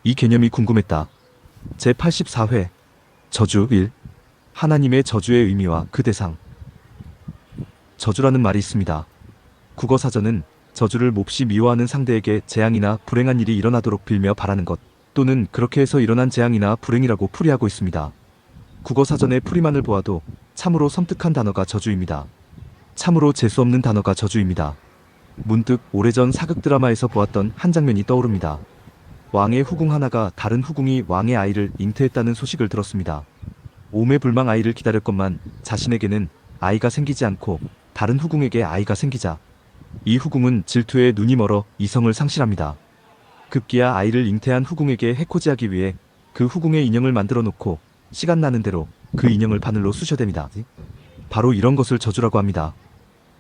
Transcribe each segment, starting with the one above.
이 개념이 궁금했다. 제84회 저주 1. 하나님의 저주의 의미와 그 대상. 저주라는 말이 있습니다. 국어사전은 저주를 몹시 미워하는 상대에게 재앙이나 불행한 일이 일어나도록 빌며 바라는 것, 또는 그렇게 해서 일어난 재앙이나 불행이라고 풀이하고 있습니다. 국어사전의 풀이만을 보아도 참으로 섬뜩한 단어가 저주입니다. 참으로 재수없는 단어가 저주입니다. 문득 오래전 사극 드라마에서 보았던 한 장면이 떠오릅니다. 왕의 후궁 하나가 다른 후궁이 왕의 아이를 잉태했다는 소식을 들었습니다. 오매불망 아이를 기다렸건만 자신에게는 아이가 생기지 않고 다른 후궁에게 아이가 생기자 이 후궁은 질투에 눈이 멀어 이성을 상실합니다. 급기야 아이를 잉태한 후궁에게 해코지하기 위해 그 후궁의 인형을 만들어 놓고 시간 나는 대로 그 인형을 바늘로 쑤셔댑니다. 바로 이런 것을 저주라고 합니다.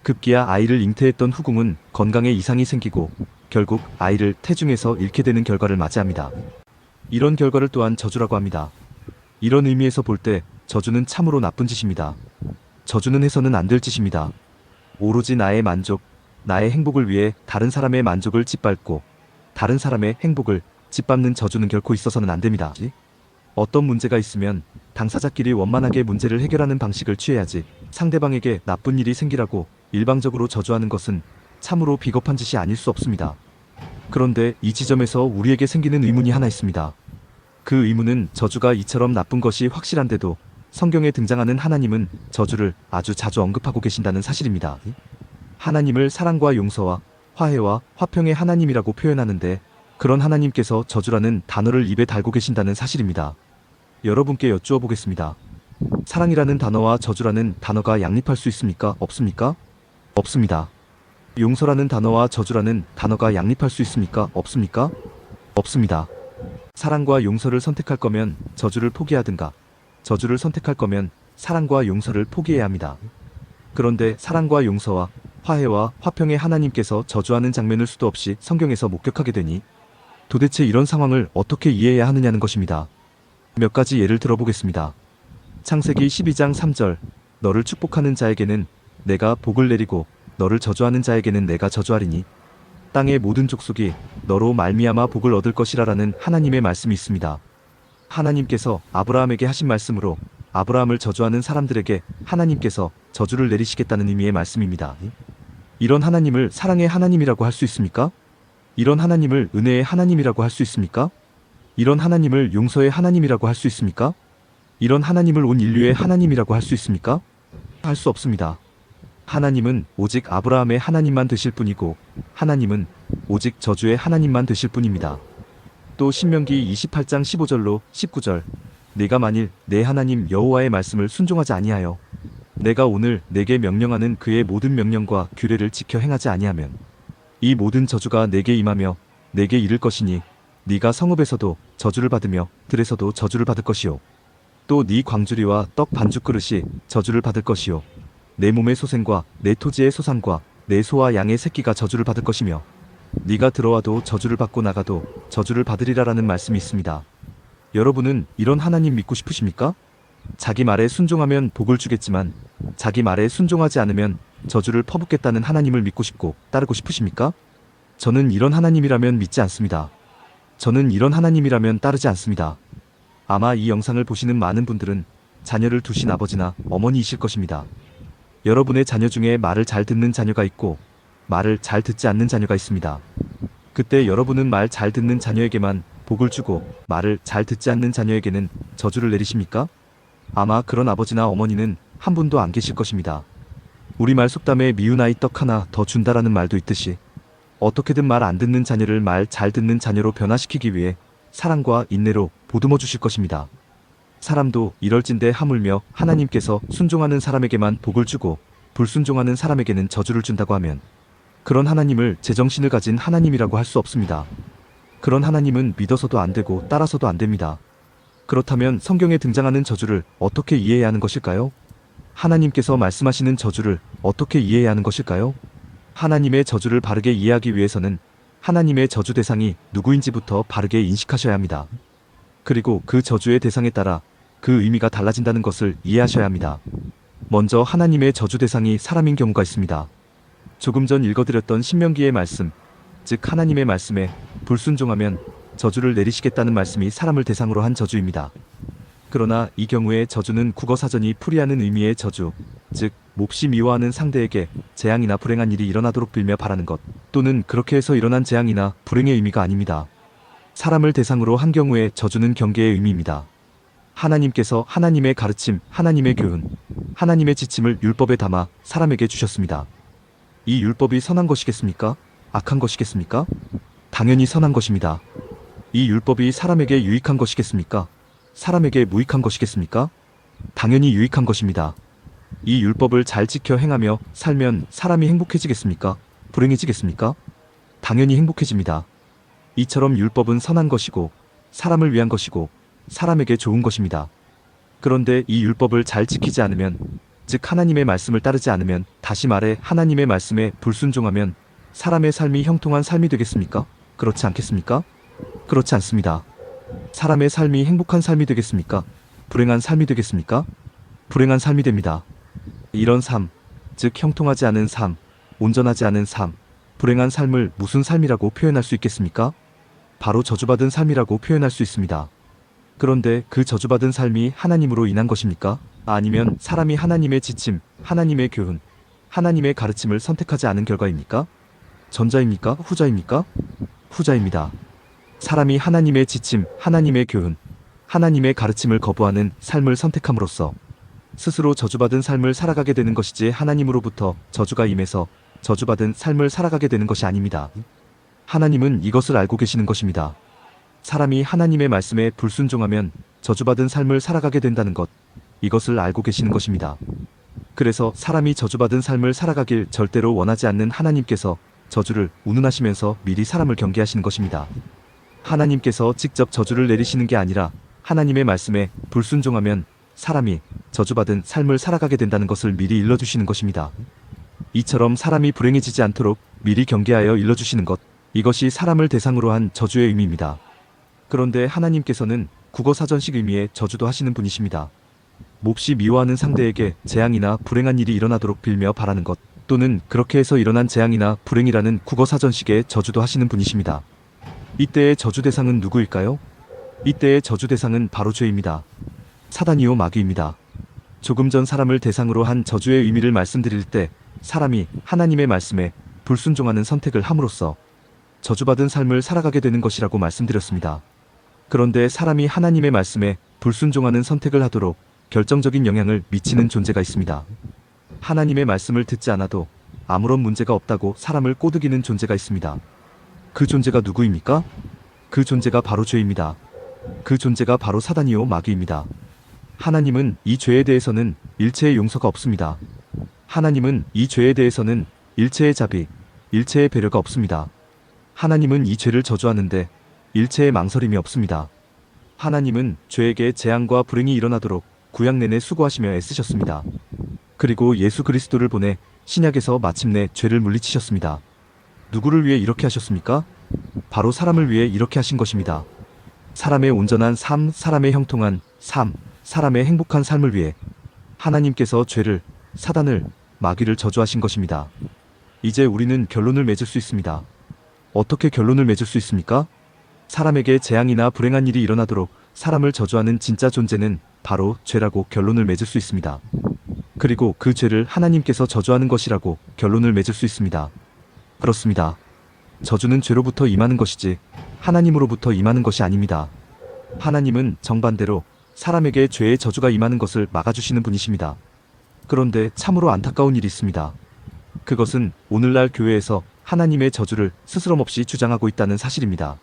급기야 아이를 잉태했던 후궁은 건강에 이상이 생기고 결국 아이를 태중에서 잃게 되는 결과를 맞이합니다. 이런 결과를 또한 저주라고 합니다. 이런 의미에서 볼 때 저주는 참으로 나쁜 짓입니다. 저주는 해서는 안 될 짓입니다. 오로지 나의 만족, 나의 행복을 위해 다른 사람의 만족을 짓밟고 다른 사람의 행복을 짓밟는 저주는 결코 있어서는 안 됩니다. 어떤 문제가 있으면 당사자끼리 원만하게 문제를 해결하는 방식을 취해야지 상대방에게 나쁜 일이 생기라고 일방적으로 저주하는 것은 참으로 비겁한 짓이 아닐 수 없습니다. 그런데 이 지점에서 우리에게 생기는 의문이 하나 있습니다. 그 의문은 저주가 이처럼 나쁜 것이 확실한데도 성경에 등장하는 하나님은 저주를 아주 자주 언급하고 계신다는 사실입니다. 하나님을 사랑과 용서와 화해와 화평의 하나님이라고 표현하는데 그런 하나님께서 저주라는 단어를 입에 달고 계신다는 사실입니다. 여러분께 여쭈어 보겠습니다. 사랑이라는 단어와 저주라는 단어가 양립할 수 있습니까? 없습니까? 없습니다. 용서라는 단어와 저주라는 단어가 양립할 수 있습니까? 없습니까? 없습니다. 사랑과 용서를 선택할 거면 저주를 포기하든가 저주를 선택할 거면 사랑과 용서를 포기해야 합니다. 그런데 사랑과 용서와 화해와 화평의 하나님께서 저주하는 장면을 수도 없이 성경에서 목격하게 되니 도대체 이런 상황을 어떻게 이해해야 하느냐는 것입니다. 몇 가지 예를 들어보겠습니다. 창세기 12장 3절 너를 축복하는 자에게는 내가 복을 내리고 너를 저주하는 자에게는 내가 저주하리니 땅의 모든 족속이 너로 말미암아 복을 얻을 것이라라는 하나님의 말씀이 있습니다. 하나님께서 아브라함에게 하신 말씀으로 아브라함을 저주하는 사람들에게 하나님께서 저주를 내리시겠다는 의미의 말씀입니다. 이런 하나님을 사랑의 하나님이라고 할 수 있습니까? 이런 하나님을 은혜의 하나님이라고 할 수 있습니까? 이런 하나님을 용서의 하나님이라고 할 수 있습니까? 이런 하나님을 온 인류의 하나님이라고 할 수 있습니까? 할 수 없습니다. 하나님은 오직 아브라함의 하나님만 되실 뿐이고 하나님은 오직 저주의 하나님만 되실 뿐입니다. 또 신명기 28장 15절로 19절 네가 만일 내 하나님 여호와의 말씀을 순종하지 아니하여 내가 오늘 내게 명령하는 그의 모든 명령과 규례를 지켜 행하지 아니하면 이 모든 저주가 내게 임하며 내게 이를 것이니 네가 성읍에서도 저주를 받으며 들에서도 저주를 받을 것이요 또 네 광주리와 떡 반죽 그릇이 저주를 받을 것이요 내 몸의 소생과 내 토지의 소산과 내 소와 양의 새끼가 저주를 받을 것이며 네가 들어와도 저주를 받고 나가도 저주를 받으리라라는 말씀이 있습니다. 여러분은 이런 하나님 믿고 싶으십니까? 자기 말에 순종하면 복을 주겠지만 자기 말에 순종하지 않으면 저주를 퍼붓겠다는 하나님을 믿고 싶고 따르고 싶으십니까? 저는 이런 하나님이라면 믿지 않습니다. 저는 이런 하나님이라면 따르지 않습니다. 아마 이 영상을 보시는 많은 분들은 자녀를 두신 아버지나 어머니이실 것입니다. 여러분의 자녀 중에 말을 잘 듣는 자녀가 있고 말을 잘 듣지 않는 자녀가 있습니다. 그때 여러분은 말 잘 듣는 자녀에게만 복을 주고 말을 잘 듣지 않는 자녀에게는 저주를 내리십니까? 아마 그런 아버지나 어머니는 한 분도 안 계실 것입니다. 우리말 속담에 미운 아이 떡 하나 더 준다라는 말도 있듯이 어떻게든 말 안 듣는 자녀를 말 잘 듣는 자녀로 변화시키기 위해 사랑과 인내로 보듬어 주실 것입니다. 사람도 이럴진대 하물며 하나님께서 순종하는 사람에게만 복을 주고 불순종하는 사람에게는 저주를 준다고 하면 그런 하나님을 제정신을 가진 하나님이라고 할 수 없습니다. 그런 하나님은 믿어서도 안 되고 따라서도 안 됩니다. 그렇다면 성경에 등장하는 저주를 어떻게 이해해야 하는 것일까요? 하나님께서 말씀하시는 저주를 어떻게 이해해야 하는 것일까요? 하나님의 저주를 바르게 이해하기 위해서는 하나님의 저주 대상이 누구인지부터 바르게 인식하셔야 합니다. 그리고 그 저주의 대상에 따라 그 의미가 달라진다는 것을 이해하셔야 합니다. 먼저 하나님의 저주 대상이 사람인 경우가 있습니다. 조금 전 읽어드렸던 신명기의 말씀, 즉 하나님의 말씀에 불순종하면 저주를 내리시겠다는 말씀이 사람을 대상으로 한 저주입니다. 그러나 이 경우에 저주는 국어사전이 풀이하는 의미의 저주, 즉 몹시 미워하는 상대에게 재앙이나 불행한 일이 일어나도록 빌며 바라는 것, 또는 그렇게 해서 일어난 재앙이나 불행의 의미가 아닙니다. 사람을 대상으로 한 경우에 저주는 경계의 의미입니다. 하나님께서 하나님의 가르침, 하나님의 교훈, 하나님의 지침을 율법에 담아 사람에게 주셨습니다. 이 율법이 선한 것이겠습니까? 악한 것이겠습니까? 당연히 선한 것입니다. 이 율법이 사람에게 유익한 것이겠습니까? 사람에게 무익한 것이겠습니까? 당연히 유익한 것입니다. 이 율법을 잘 지켜 행하며 살면 사람이 행복해지겠습니까? 불행해지겠습니까? 당연히 행복해집니다. 이처럼 율법은 선한 것이고 사람을 위한 것이고 사람에게 좋은 것입니다. 그런데 이 율법을 잘 지키지 않으면, 즉 하나님의 말씀을 따르지 않으면, 다시 말해 하나님의 말씀에 불순종하면 사람의 삶이 형통한 삶이 되겠습니까? 그렇지 않겠습니까? 그렇지 않습니다. 사람의 삶이 행복한 삶이 되겠습니까? 불행한 삶이 되겠습니까? 불행한 삶이 됩니다. 이런 삶, 즉 형통하지 않은 삶, 온전하지 않은 삶, 불행한 삶을 무슨 삶이라고 표현할 수 있겠습니까? 바로 저주받은 삶이라고 표현할 수 있습니다. 그런데 그 저주받은 삶이 하나님으로 인한 것입니까? 아니면 사람이 하나님의 지침, 하나님의 교훈, 하나님의 가르침을 선택하지 않은 결과입니까? 전자입니까? 후자입니까? 후자입니다. 사람이 하나님의 지침, 하나님의 교훈, 하나님의 가르침을 거부하는 삶을 선택함으로써 스스로 저주받은 삶을 살아가게 되는 것이지, 하나님으로부터 저주가 임해서 저주받은 삶을 살아가게 되는 것이 아닙니다. 하나님은 이것을 알고 계시는 것입니다. 사람이 하나님의 말씀에 불순종하면 저주받은 삶을 살아가게 된다는 것, 이것을 알고 계시는 것입니다. 그래서 사람이 저주받은 삶을 살아가길 절대로 원하지 않는 하나님께서 저주를 운운하시면서 미리 사람을 경계하시는 것입니다. 하나님께서 직접 저주를 내리시는 게 아니라 하나님의 말씀에 불순종하면 사람이 저주받은 삶을 살아가게 된다는 것을 미리 일러주시는 것입니다. 이처럼 사람이 불행해지지 않도록 미리 경계하여 일러주시는 것, 이것이 사람을 대상으로 한 저주의 의미입니다. 그런데 하나님께서는 국어사전식 의미의 저주도 하시는 분이십니다. 몹시 미워하는 상대에게 재앙이나 불행한 일이 일어나도록 빌며 바라는 것, 또는 그렇게 해서 일어난 재앙이나 불행이라는 국어사전식의 저주도 하시는 분이십니다. 이때의 저주 대상은 누구일까요? 이때의 저주 대상은 바로 죄입니다. 사단이요 마귀입니다. 조금 전 사람을 대상으로 한 저주의 의미를 말씀드릴 때 사람이 하나님의 말씀에 불순종하는 선택을 함으로써 저주받은 삶을 살아가게 되는 것이라고 말씀드렸습니다. 그런데 사람이 하나님의 말씀에 불순종하는 선택을 하도록 결정적인 영향을 미치는 존재가 있습니다. 하나님의 말씀을 듣지 않아도 아무런 문제가 없다고 사람을 꼬드기는 존재가 있습니다. 그 존재가 누구입니까? 그 존재가 바로 죄입니다. 그 존재가 바로 사단이요 마귀입니다. 하나님은 이 죄에 대해서는 일체의 용서가 없습니다. 하나님은 이 죄에 대해서는 일체의 자비, 일체의 배려가 없습니다. 하나님은 이 죄를 저주하는데 일체의 망설임이 없습니다. 하나님은 죄에게 재앙과 불행이 일어나도록 구약 내내 수고하시며 애쓰셨습니다. 그리고 예수 그리스도를 보내 신약에서 마침내 죄를 물리치셨습니다. 누구를 위해 이렇게 하셨습니까? 바로 사람을 위해 이렇게 하신 것입니다. 사람의 온전한 삶, 사람의 형통한 삶, 사람의 행복한 삶을 위해 하나님께서 죄를, 사단을, 마귀를 저주하신 것입니다. 이제 우리는 결론을 맺을 수 있습니다. 어떻게 결론을 맺을 수 있습니까? 사람에게 재앙이나 불행한 일이 일어나도록 사람을 저주하는 진짜 존재는 바로 죄라고 결론을 맺을 수 있습니다. 그리고 그 죄를 하나님께서 저주하는 것이라고 결론을 맺을 수 있습니다. 그렇습니다. 저주는 죄로부터 임하는 것이지 하나님으로부터 임하는 것이 아닙니다. 하나님은 정반대로 사람에게 죄의 저주가 임하는 것을 막아주시는 분이십니다. 그런데 참으로 안타까운 일이 있습니다. 그것은 오늘날 교회에서 하나님의 저주를 스스럼없이 주장하고 있다는 사실입니다.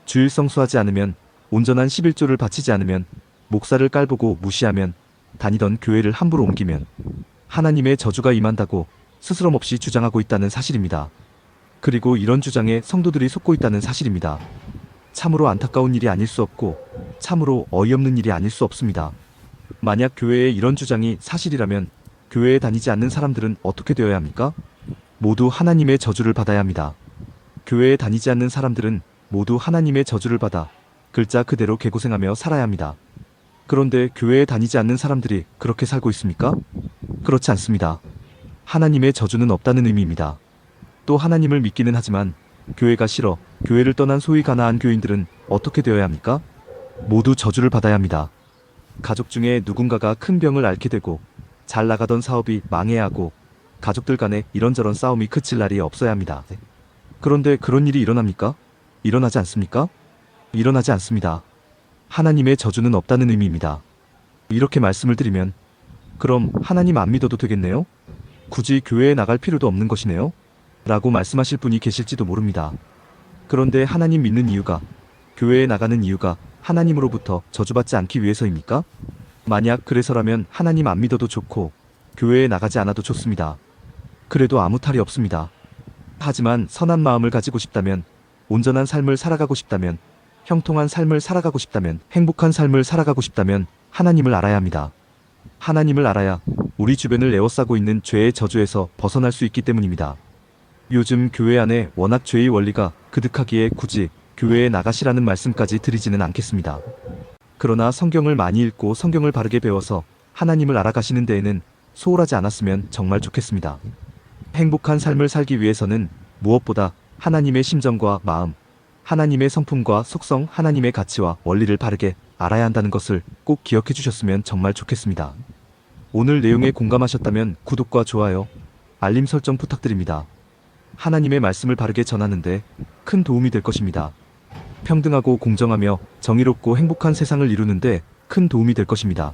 주일 성수하지 않으면, 온전한 11조를 바치지 않으면, 목사를 깔보고 무시하면, 다니던 교회를 함부로 옮기면 하나님의 저주가 임한다고 스스럼없이 주장하고 있다는 사실입니다. 그리고 이런 주장에 성도들이 속고 있다는 사실입니다. 참으로 안타까운 일이 아닐 수 없고 참으로 어이없는 일이 아닐 수 없습니다. 만약 교회의 이런 주장이 사실이라면 교회에 다니지 않는 사람들은 어떻게 되어야 합니까? 모두 하나님의 저주를 받아야 합니다. 교회에 다니지 않는 사람들은 모두 하나님의 저주를 받아 글자 그대로 개고생하며 살아야 합니다. 그런데 교회에 다니지 않는 사람들이 그렇게 살고 있습니까? 그렇지 않습니다. 하나님의 저주는 없다는 의미입니다. 또 하나님을 믿기는 하지만 교회가 싫어 교회를 떠난 소위 가나안 교인들은 어떻게 되어야 합니까? 모두 저주를 받아야 합니다. 가족 중에 누군가가 큰 병을 앓게 되고 잘 나가던 사업이 망해야 하고 가족들 간에 이런저런 싸움이 그칠 날이 없어야 합니다. 그런데 그런 일이 일어납니까? 일어나지 않습니까? 일어나지 않습니다. 하나님의 저주는 없다는 의미입니다. 이렇게 말씀을 드리면 그럼 하나님 안 믿어도 되겠네요? 굳이 교회에 나갈 필요도 없는 것이네요? 라고 말씀하실 분이 계실지도 모릅니다. 그런데 하나님 믿는 이유가, 교회에 나가는 이유가 하나님으로부터 저주받지 않기 위해서입니까? 만약 그래서라면 하나님 안 믿어도 좋고 교회에 나가지 않아도 좋습니다. 그래도 아무 탈이 없습니다. 하지만 선한 마음을 가지고 싶다면, 온전한 삶을 살아가고 싶다면, 형통한 삶을 살아가고 싶다면, 행복한 삶을 살아가고 싶다면 하나님을 알아야 합니다. 하나님을 알아야 우리 주변을 에워싸고 있는 죄의 저주에서 벗어날 수 있기 때문입니다. 요즘 교회 안에 워낙 죄의 원리가 그득하기에 굳이 교회에 나가시라는 말씀까지 드리지는 않겠습니다. 그러나 성경을 많이 읽고 성경을 바르게 배워서 하나님을 알아가시는 데에는 소홀하지 않았으면 정말 좋겠습니다. 행복한 삶을 살기 위해서는 무엇보다 하나님의 심정과 마음, 하나님의 성품과 속성, 하나님의 가치와 원리를 바르게 알아야 한다는 것을 꼭 기억해 주셨으면 정말 좋겠습니다. 오늘 내용에 공감하셨다면 구독과 좋아요, 알림 설정 부탁드립니다. 하나님의 말씀을 바르게 전하는데 큰 도움이 될 것입니다. 평등하고 공정하며 정의롭고 행복한 세상을 이루는데 큰 도움이 될 것입니다.